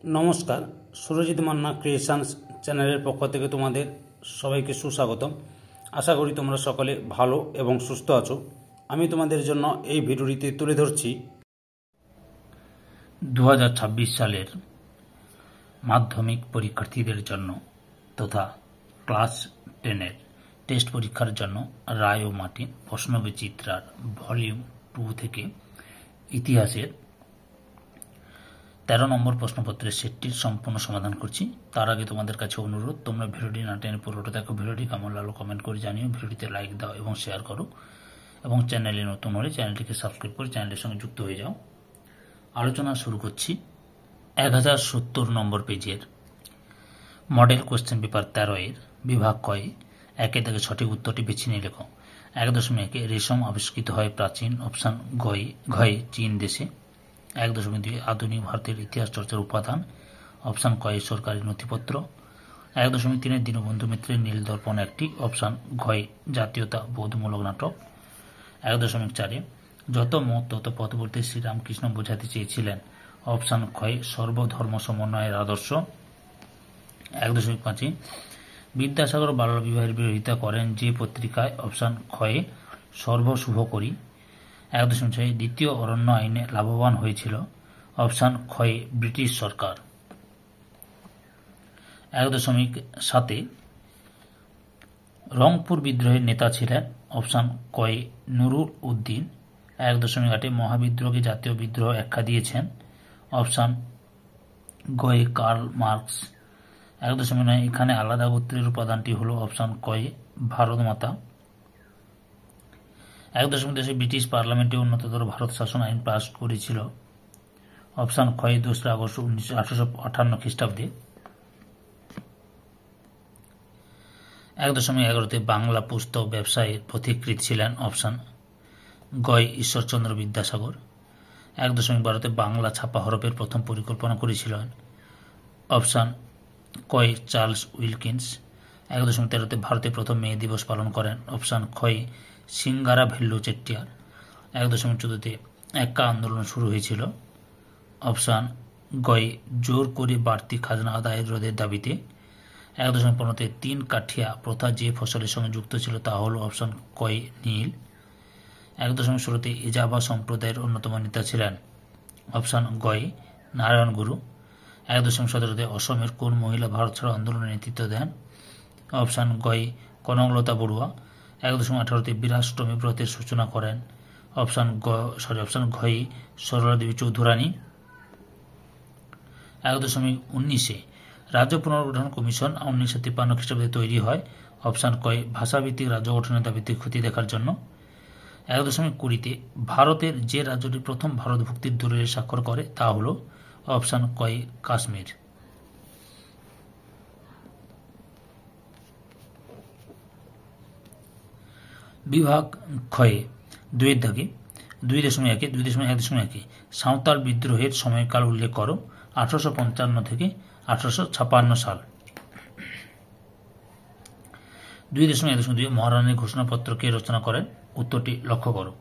নমস্কার, সুরজিৎ মান্না ক্রিয়েশনস চ্যানেলের পক্ষ থেকে তোমাদের সবাইকে সুস্বাগতম। আশা করি তোমরা সকলে ভালো এবং সুস্থ আছো। আমি তোমাদের জন্য এই ভিডিওটিতে তুলে ধরছি 2026 সালের মাধ্যমিক পরীক্ষার্থীদের জন্য তথা ক্লাস 10-এর টেস্ট পরীক্ষার জন্য রায় ও মার্টিন প্রশ্নবিচিত্রার ভলিউম 2 থেকে ইতিহাসের 13 নম্বর প্রশ্নপত্রের সেটটির সম্পূর্ণ সমাধান করছি। তার আগে তোমাদের কাছে অনুরোধ, তোমরা ভিডিওটি না টেনে পুরোটা দেখো। ভিডিওটি কেমন লাগলো কমেন্ট করে জানিও, ভিডিওটিতে লাইক দাও এবং শেয়ার করো, এবং চ্যানেলে নতুন হলে চ্যানেলটিকে সাবস্ক্রাইব করে চ্যানেলের সঙ্গে যুক্ত হয়ে যাও। আলোচনা শুরু করছি 1070 নম্বর পেজের মডেল কোশ্চেন পেপার 13-এর বিভাগ কয়ে 1 থেকে সঠিক উত্তরটি বেছে নিয়ে লেখো। 1.1 রেশম আবিষ্কৃত হয় প্রাচীন, অপশান ঘয়ে চীন দেশে। 1.2 আধুনিক ভারতের ইতিহাস চর্চার উপাদান, অপশান কয়ে সরকারি নথিপত্র। 1.3 দীনবন্ধু মিত্রের নীল দর্পণ একটি, অপশান ঘয়ে জাতীয়তা বোধমূলক নাটক। 1.4 যত মত তত পথ বলতে শ্রীরামকৃষ্ণ বোঝাতে চেয়েছিলেন, অপশান ক্ষয় সর্বধর্ম সমন্বয়ের আদর্শ। 1.5 বিদ্যাসাগর বাল্য বিবাহের বিরোধিতা করেন যে পত্রিকায়, অপশান ক্ষয়ে সর্বশুভকরী। 1.6 দ্বিতীয় অরণ্য আইনে লাভবান হয়েছিল, অপশান ক্ষয়ে ব্রিটিশ সরকার। 1.7 রংপুর বিদ্রোহের নেতা ছিলেন, অপশান কয়ে নুরুল উদ্দিন। 1.8 মহাবিদ্রোহকে জাতীয় বিদ্রোহ আখ্যা দিয়েছেন, অপশান গয়ে কার্ল মার্কস। 1.9 এখানে আলাদা গোত্রের উপাদানটি হল, অপশান কয়ে ভারত মাতা। 1.10 ব্রিটিশ পার্লামেন্টে উন্নততর ভারত শাসন আইন পাস করেছিল, অপশান ক্ষয়ে 2 আগস্ট 1858 খ্রিস্টাব্দে। 1.11 বাংলা পুস্তক ব্যবসায়ের পথিকৃৎ ছিলেন, অপশান গয় ঈশ্বরচন্দ্র বিদ্যাসাগর। 1.12 বাংলা ছাপা হরফের প্রথম পরিকল্পনা করেছিলেন, অপশান কয় চার্লস উইলকিন্স। 1.13 ভারতে প্রথম মে দিবস পালন করেন, অপশান ক্ষয়ে সিঙ্গারা ভেল্লু চেট্টিয়ার। 1.14 এক্কা আন্দোলন শুরু হয়েছিল, অপশান গয়ে জোর করে বাড়তি খাজনা আদায়ের রোধের দাবিতে। 1.15 তিন কাঠিয়া প্রথা যে ফসলের সঙ্গে যুক্ত ছিল তা হল, অপশান কয়ে নীল। 1.16 এজাভা সম্প্রদায়ের অন্যতম নেতা ছিলেন, অপশান গয়ে নারায়ণ গুরু। 1.17 অসমের কোন মহিলা ভারত ছাড়ো আন্দোলনের নেতৃত্ব দেন, অপশান গয়ে কনকলতা বড়ুয়া। 1.18 বীরাষ্টমী ব্রতের সূচনা করেন, অপশান ঘয়ে সরলা দেবী চৌধুরানী। 1.19 রাজ্য পুনর্গঠন কমিশন 1953 খ্রিস্টাব্দে তৈরি হয়, অপশান কয়ে ভাষাভিত্তিক রাজ্য গঠনের দাবিতে ক্ষতি দেখার জন্য। 1.20 ভারতের যে রাজ্যটি প্রথম ভারত ভুক্তির দলিলে স্বাক্ষর করে তা হল, অপশান কয়ে কাশ্মীর। বিভাগ ক্ষয়ে 2-এর দাগে 2.1 সাঁওতাল বিদ্রোহের সময়কাল উল্লেখ করো, 1855 থেকে 1856 সাল। 2.1 মহারানীর ঘোষণাপত্রকে রচনা করেন, উত্তরটি লক্ষ্য করো।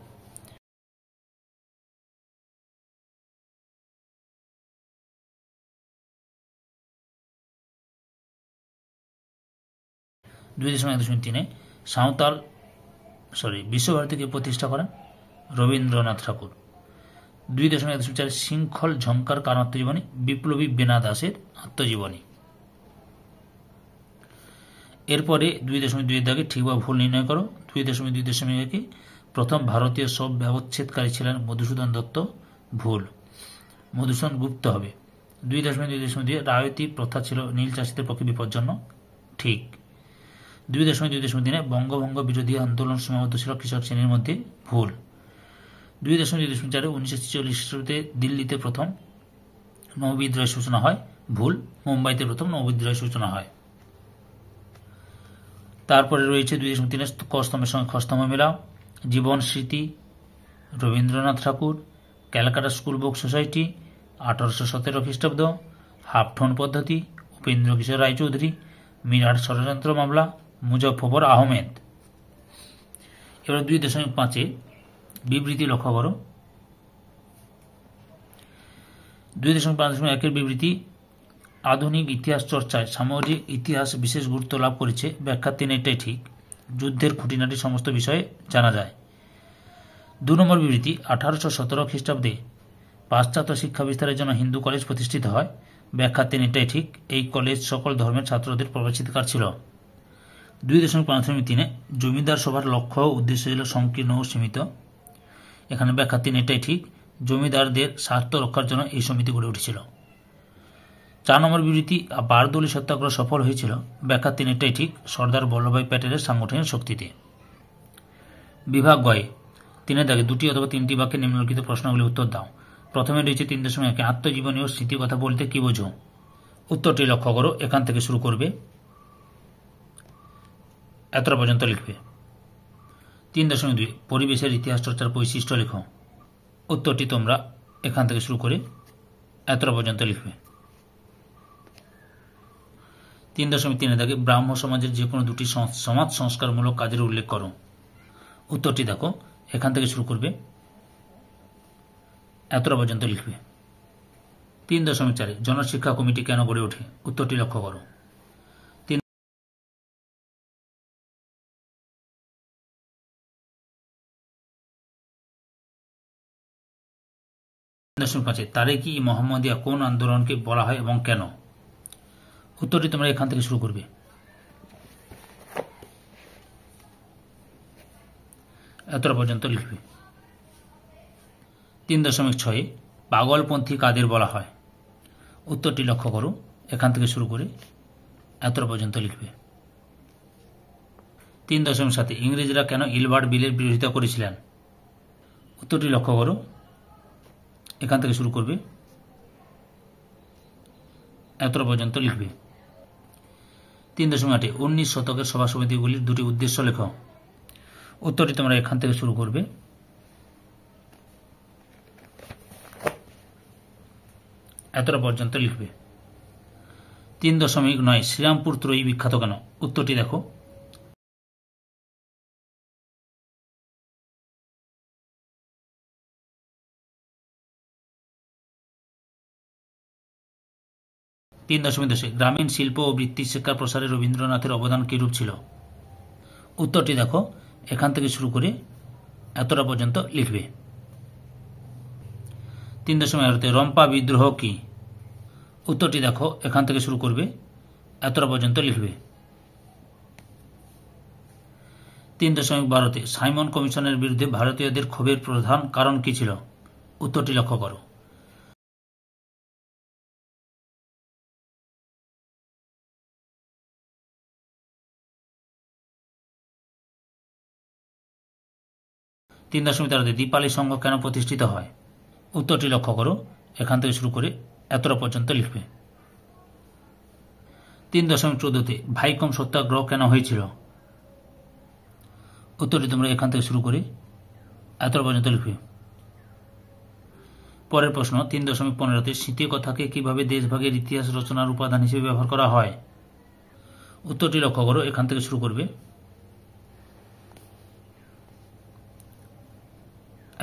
2.1 বিশ্বভারতীকে প্রতিষ্ঠা করেন রবীন্দ্রনাথ ঠাকুর। 2.1 শৃঙ্খল ঝঙ্কার কার আত্মজীবনী, বিপ্লবী বেনা দাসের আত্মজীবনী। এরপরে 2.2 দাগে ঠিক বা ভুল নির্ণয় করো। 2.2 প্রথম ভারতীয় সব ব্যবচ্ছেদকারী ছিলেন মধুসূদন দত্ত, ভুল। মধুসূদন গুপ্ত হবে। 2.2 রায়তী প্রথা ছিল নীল চাষীদের পক্ষে বিপজ্জনক, ঠিক। 2.2 বঙ্গভঙ্গ বিরোধী আন্দোলন সীমাবদ্ধ ছিল কৃষক শ্রেণীর মধ্যে, ভুল। 2.2 1946 খ্রিস্টাব্দে দিল্লিতে প্রথম নববিদ্রোহের সূচনা হয়, ভুল। মুম্বাইতে প্রথম নববিদ্রোহের সূচনা হয়। তারপরে রয়েছে 2.3 ক স্তম্ভের সঙ্গে খ স্তম্ভ মেলাও। জীবন স্মৃতি রবীন্দ্রনাথ ঠাকুর, ক্যালকাটা স্কুল বুক সোসাইটি 1817 খ্রিস্টাব্দ, হাফঠোন পদ্ধতি উপেন্দ্র কিশোর রায়চৌধুরী, মিরাট ষড়যন্ত্র মামলা মুজফফর আহমেদ। এবার 2.5 বিবৃতি লক্ষ্য করো। 2.5.1 বিবৃতি আধুনিক ইতিহাস চর্চায় সামরিক ইতিহাস বিশেষ গুরুত্ব লাভ করেছে। ব্যাখ্যা 3 এটাই ঠিক। যুদ্ধের খুঁটিনাটি সমস্ত বিষয়ে জানা যায়। 2 নম্বর বিবৃতি 1817 খ্রিস্টাব্দে পাশ্চাত্য শিক্ষা বিস্তারের জন্য হিন্দু কলেজ প্রতিষ্ঠিত হয়। ব্যাখ্যা 3 এটাই ঠিক। এই কলেজ সকল ধর্মের ছাত্রদের প্রবেশাধিকার ছিল। 2.3 জমিদার সভার লক্ষ্য ও উদ্দেশ্য ছিল সংকীর্ণ ও সীমিত। এখানে ব্যাখ্যা 3 এটাই ঠিক। জমিদারদের স্বার্থ রক্ষার জন্য এই সমিতি গড়ে উঠেছিল। 4 নম্বর বিবৃতি বারদৌলি সত্যাগ্রহ সফল হয়েছিল। ব্যাখ্যা 3 এটাই ঠিক। সর্দার বল্লভভাই প্যাটেলের সাংগঠনিক শক্তিতে। বিভাগ গয়ে 3 দাগে 2টি অথবা 3টি বাক্যে নিম্নলিখিত প্রশ্নগুলি উত্তর দাও। প্রথমে রয়েছে 3.1 আত্মজীবনী ও স্মৃতিকথা বলতে কি বোঝো? উত্তরটি লক্ষ্য করো। এখান থেকে শুরু করবে, এতটা পর্যন্ত লিখবে। 3.2 পরিবেশের ইতিহাস চর্চার বৈশিষ্ট্য লেখো। উত্তরটি তোমরা এখান থেকে শুরু করে এতটা পর্যন্ত লিখবে। 3.3 দাগে ব্রাহ্ম সমাজের যে কোনো 2টি সমাজ সংস্কারমূলক কাজের উল্লেখ করো। উত্তরটি দেখো, এখান থেকে শুরু করবে, এতটা পর্যন্ত লিখবে। 3.4 জনশিক্ষা কমিটি কেন গড়ে ওঠে? উত্তরটি লক্ষ্য করো। 3.5 তারিখ-ই মোহাম্মদিয়া কোন আন্দোলনকে বলা হয় এবং কেন? উত্তরটি তোমরা এখান থেকে শুরু করবে, এতটা পর্যন্ত লিখবে। 3.6 পাগলপন্থী কাদের বলা হয়? উত্তরটি লক্ষ্য করো। এখান থেকে শুরু করে এতটা পর্যন্ত লিখবে। 3.7 ইংরেজরা কেন ইলবার্ট বিলের বিরোধিতা করেছিলেন? উত্তরটি লক্ষ্য করো। এখান থেকে শুরু করবে, এতটা পর্যন্ত লিখবে। 3.8 19 শতকের সভা সমিতিগুলির 2টি উদ্দেশ্য লেখো। উত্তরটি তোমরা এখান থেকে শুরু করবে, এতটা পর্যন্ত লিখবে। 3.9 শ্রীরামপুর ত্রয়ী বিখ্যাত কেন? উত্তরটি দেখো। 3.10 গ্রামীণ শিল্প ও বৃত্তি শিক্ষার প্রসারে রবীন্দ্রনাথের অবদান কিরূপ ছিল? উত্তরটি দেখো। এখান থেকে শুরু করে এতটা পর্যন্ত লিখবে। 3.11 রম্পা বিদ্রোহ কি? উত্তরটি দেখো। এখান থেকে শুরু করবে, এতটা পর্যন্ত লিখবে। 3.12 সাইমন কমিশনের বিরুদ্ধে ভারতীয়দের ক্ষোভের প্রধান কারণ কি ছিল? উত্তরটি লক্ষ্য করো। 3.13 দীপালি সংঘ কেন প্রতিষ্ঠিত হয়? উত্তরটি লক্ষ্য করো। এখান থেকে শুরু করে এতটা পর্যন্ত লিখবে। 3.14 ভাইকম সত্যাগ্রহ কেন হয়েছিল? উত্তরটি তোমরা এখান থেকে শুরু করে এতটা পর্যন্ত লিখবে। পরের প্রশ্ন 3.15 স্মৃতিকথাকে কিভাবে দেশভাগের ইতিহাস রচনার উপাদান হিসেবে ব্যবহার করা হয়? উত্তরটি লক্ষ্য করো। এখান থেকে শুরু করবে,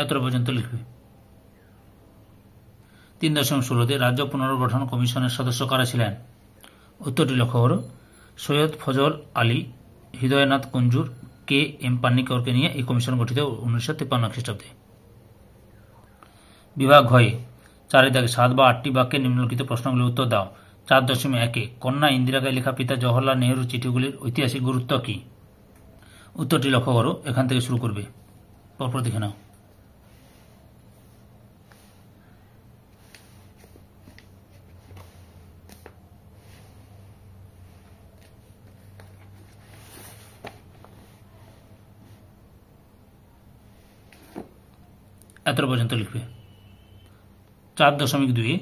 এতটা পর্যন্ত লিখবে। 3.16 রাজ্য পুনর্গঠন কমিশনের সদস্য কারা ছিলেন? উত্তরটি লক্ষ্য করো। সৈয়দ ফজল আলী, হৃদয়নাথ কুঞ্জুর, কে এম পান্নিকরকে নিয়ে এই কমিশন গঠিত 1953 খ্রিস্টাব্দে। বিভাগ ঘয়ে 4 দাগে 7 বা 8টি বাক্যে নিম্নলিখিত প্রশ্নগুলির উত্তর দাও। 4.1 কন্যা ইন্দিরাকে লেখা পিতা জওহরলাল নেহরুর চিঠিগুলির ঐতিহাসিক গুরুত্ব কি? উত্তরটি লক্ষ্য করো। এখান থেকে শুরু করবে, পরপর দেখে নাও। 17 পর্যন্ত লিখবে। 4.2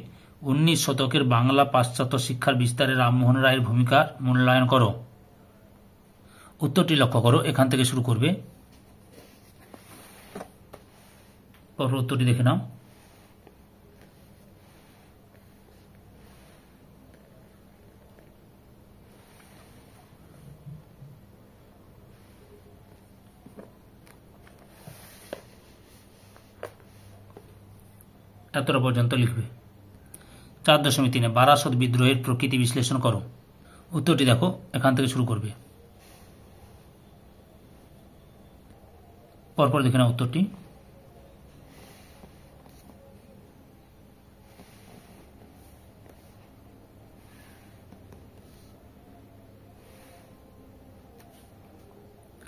19 শতকের বাংলা পাশ্চাত্য শিক্ষার বিস্তারে রামমোহন রায়ের ভূমিকার মূল্যায়ন করো। উত্তরটি লক্ষ্য করো। এখান থেকে শুরু করবে, পরপর উত্তরটি দেখে নাও। 17 পর্যন্ত লিখবে। 4.3 বারাসত বিদ্রোহের প্রকৃতি বিশ্লেষণ করো। উত্তরটি দেখো, এখান থেকে শুরু করবে। পরপর দেখে নাও উত্তরটি।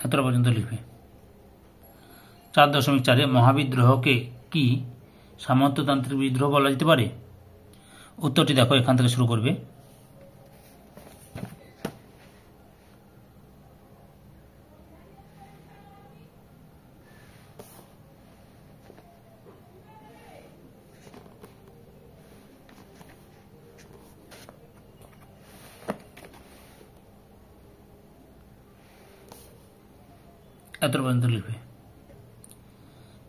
এতটা পর্যন্ত লিখবে। 4.4 মহাবিদ্রোহকে কি সামন্ততান্ত্রিক বিদ্রোহ বলা যেতে পারে? উত্তরটি দেখো, এখান থেকে শুরু করবে। এতটা পর্যন্ত লিখবে।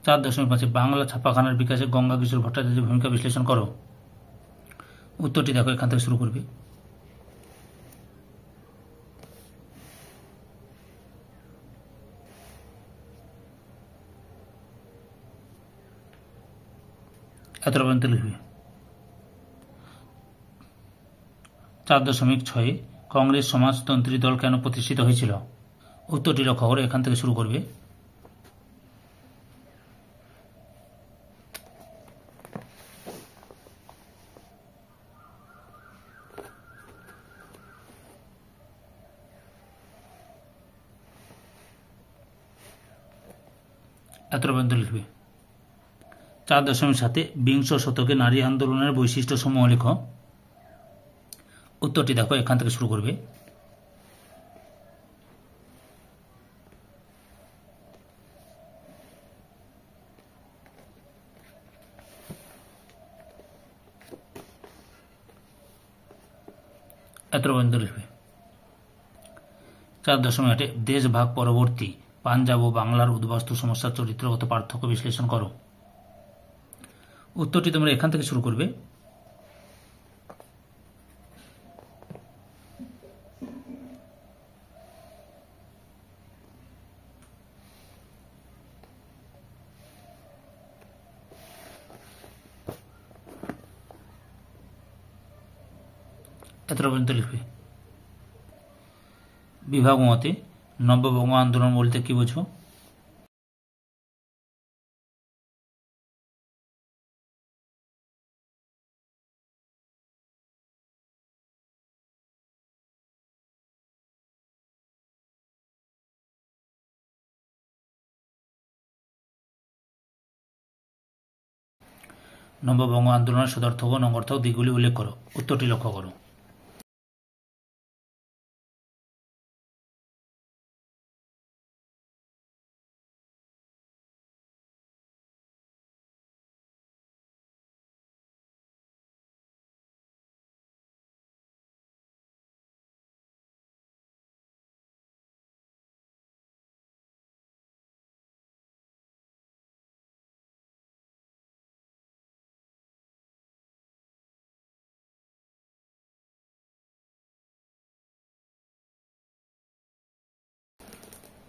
4.5 বাংলা ছাপাখানার বিকাশে গঙ্গা কিশোর ভট্টাচার্যের ভূমিকা বিশ্লেষণ করো। উত্তরটি দেখো, এখান থেকে শুরু করবে। এতটা পর্যন্ত লিখবে। 4.6 কংগ্রেস সমাজতন্ত্রী দল কেন প্রতিষ্ঠিত হয়েছিল? উত্তরটি লক্ষ্য করে, এখান থেকে শুরু করবে। এতটা পর্যন্ত লিখবে। 4.7 বিংশ শতকে নারী আন্দোলনের বৈশিষ্ট্য সমূহ লেখো। উত্তরটি দেখো, এখান থেকে শুরু করবে। এতটা পর্যন্ত লিখবে। 4.8 দেশ ভাগ পরবর্তী পাঞ্জাব ও বাংলার উদ্বাস্তু সমস্যার চরিত্রগত পার্থক্য বিশ্লেষণ করো। উত্তরটি তোমরা এখান থেকে শুরু করবে। এতটা পর্যন্ত লিখবে। বিভাগ মতে নব্যবঙ্গ আন্দোলন বলতে কি বোঝো? নব্যবঙ্গ আন্দোলনের সদর্থক ও নগর্থক দিকগুলি উল্লেখ করো। উত্তরটি লক্ষ্য করো।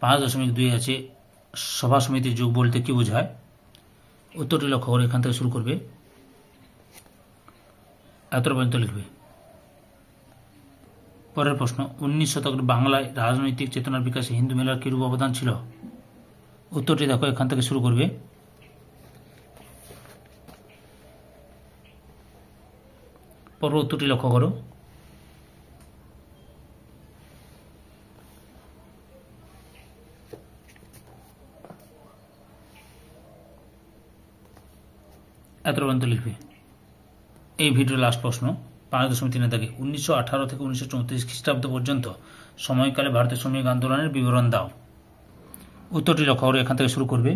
পাঁচ 5.2 আছে সভা সমিতির যুগ বলতে কি বোঝায়? উত্তরটি লক্ষ্য করে, এখান থেকে শুরু করবে। এতটা পর্যন্ত লিখবে। পরের প্রশ্ন, 19 শতকের বাংলায় রাজনৈতিক চেতনার বিকাশে হিন্দু মেলার কিরূপ অবদান ছিল? উত্তরটি দেখো, এখান থেকে শুরু করবে। পর উত্তরটি লক্ষ্য করো। এতটা পর্যন্ত লিখবে। এই ভিডিওর লাস্ট প্রশ্ন 5.3 দাগে 1918 থেকে 1934 খ্রিস্টাব্দ পর্যন্ত সময়কালে ভারতের শ্রমিক আন্দোলনের বিবরণ দাও। উত্তরটি লক্ষ্য করে, এখান থেকে শুরু করবে।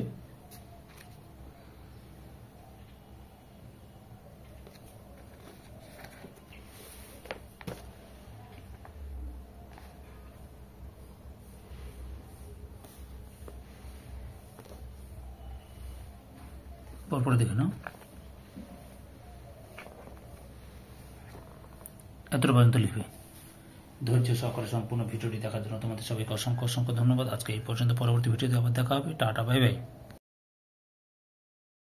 পরপর দেখে নাও। এতটা পর্যন্ত লিখবে। ধৈর্য সহকারে সম্পূর্ণ ভিডিওটি দেখার জন্য তোমাদের সবাইকে অসংখ্য অসংখ্য ধন্যবাদ। আজকে এই পর্যন্ত। পরবর্তী ভিডিওতে আবার দেখা হবে। Tata, bye bye.